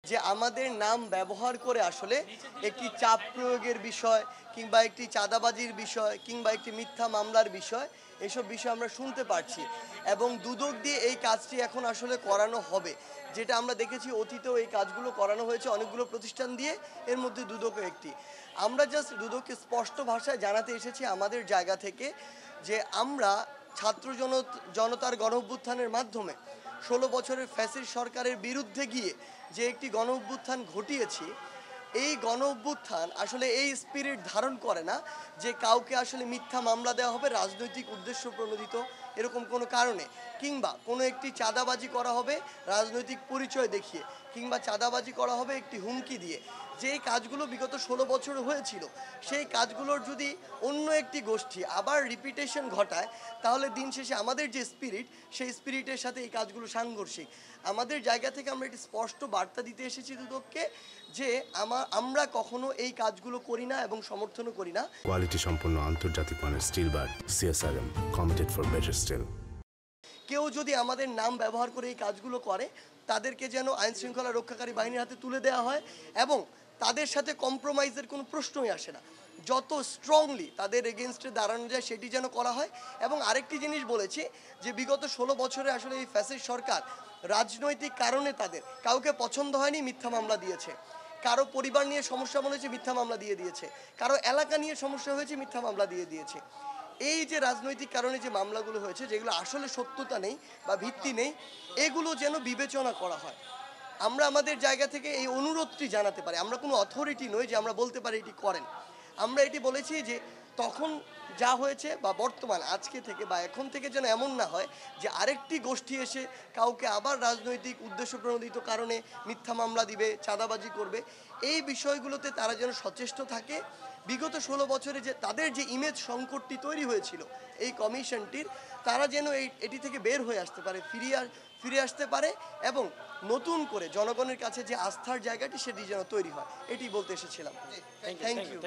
যে আমাদের নাম ব্যবহার করে আসলে একটি চাপ প্রয়োগের বিষয় কিংবা একটি চাঁদাবাজির বিষয় কিংবা একটি মিথ্যা মামলার বিষয়, এসব বিষয় আমরা শুনতে পারছি এবং দুদক দিয়ে এই কাজটি এখন আসলে করানো হবে। যেটা আমরা দেখেছি অতীতেও এই কাজগুলো করানো হয়েছে অনেকগুলো প্রতিষ্ঠান দিয়ে, এর মধ্যে দুদকও একটি। আমরা জাস্ট দুদককে স্পষ্ট ভাষায় জানাতে এসেছি আমাদের জায়গা থেকে যে আমরা ছাত্র জনতার গণঅভ্যুত্থানের মাধ্যমে ১৬ বছরের ফ্যাসিস্ট সরকারের বিরুদ্ধে গিয়ে যে একটি গণঅভ্যুত্থান ঘটিয়েছি, এই গণঅভ্যুত্থান আসলে এই স্পিরিট ধারণ করে না যে কাউকে আসলে মিথ্যা মামলা দেওয়া হবে রাজনৈতিক উদ্দেশ্য প্রণোদিত এরকম কোনো কারণে, কিংবা কোনো একটি চাঁদাবাজি করা হবে রাজনৈতিক পরিচয় দেখিয়ে, কিংবা চাঁদাবাজি করা হবে একটি হুমকি দিয়ে। যেই কাজগুলো বিগত ১৬ বছর হয়েছিল, সেই কাজগুলোর যদি অন্য একটি গোষ্ঠী আবার রিপিটেশন ঘটায়, তাহলে দিন শেষে আমাদের যে স্পিরিট, সেই স্পিরিটের সাথে এই কাজগুলো সাংঘর্ষিক। আমাদের জায়গা থেকে আমরা একটি স্পষ্ট বার্তা দিতে এসেছি দুদককে যে আমরা কখনো এই কাজগুলো করি না এবং সমর্থনও করি না। কোয়ালিটি সম্পন্ন আন্তর্জাতিক মানের still bar CSRM, committed for better still. কেউ যদি আমাদের নাম ব্যবহার করে এই কাজগুলো করে, তাদেরকে যেন আইন শৃঙ্খলা রক্ষাকারী বাহিনীর হাতে তুলে দেওয়া হয় এবং তাদের সাথে কম্প্রোমাইজের কোনো প্রশ্নই আসে না। যত স্ট্রংলি তাদের এগেনস্টে দাঁড়ানো যায় সেটি যেন করা হয়। এবং আরেকটি জিনিস বলেছি যে বিগত ১৬ বছরে আসলে এই ফ্যাসিস্ট সরকার রাজনৈতিক কারণে তাদের কাউকে পছন্দ হয়নি, মিথ্যা মামলা দিয়েছে। কারো পরিবার নিয়ে সমস্যা মনে হয়েছে, মিথ্যা মামলা দিয়ে দিয়েছে। কারো এলাকা নিয়ে সমস্যা হয়েছে, মিথ্যা মামলা দিয়ে দিয়েছে। এই যে রাজনৈতিক কারণে যে মামলাগুলো হয়েছে, যেগুলো আসলে সত্যতা নেই বা ভিত্তি নেই, এগুলো যেন বিবেচনা করা হয়। আমরা আমাদের জায়গা থেকে এই অনুরোধটি জানাতে পারি। আমরা কোনো অথরিটি নই যে আমরা বলতে পারি এটি করেন। আমরা এটি বলেছি যে তখন যা হয়েছে বা বর্তমান আজকে থেকে বা এখন থেকে যেন এমন না হয় যে আরেকটি গোষ্ঠী এসে কাউকে আবার রাজনৈতিক উদ্দেশ্য প্রণোদিত কারণে মিথ্যা মামলা দিবে, চাঁদাবাজি করবে। এই বিষয়গুলোতে তারা যেন সচেষ্ট থাকে। বিগত ১৬ বছরে যে তাদের যে ইমেজ সংকটটি তৈরি হয়েছিল এই কমিশনটির, তারা যেন এটি থেকে বের হয়ে আসতে পারে, ফিরে আসতে পারে এবং নতুন করে জনগণের কাছে যে আস্থার জায়গাটি সেটি যেন তৈরি হয়, এটি বলতে এসেছিলাম। Thank you.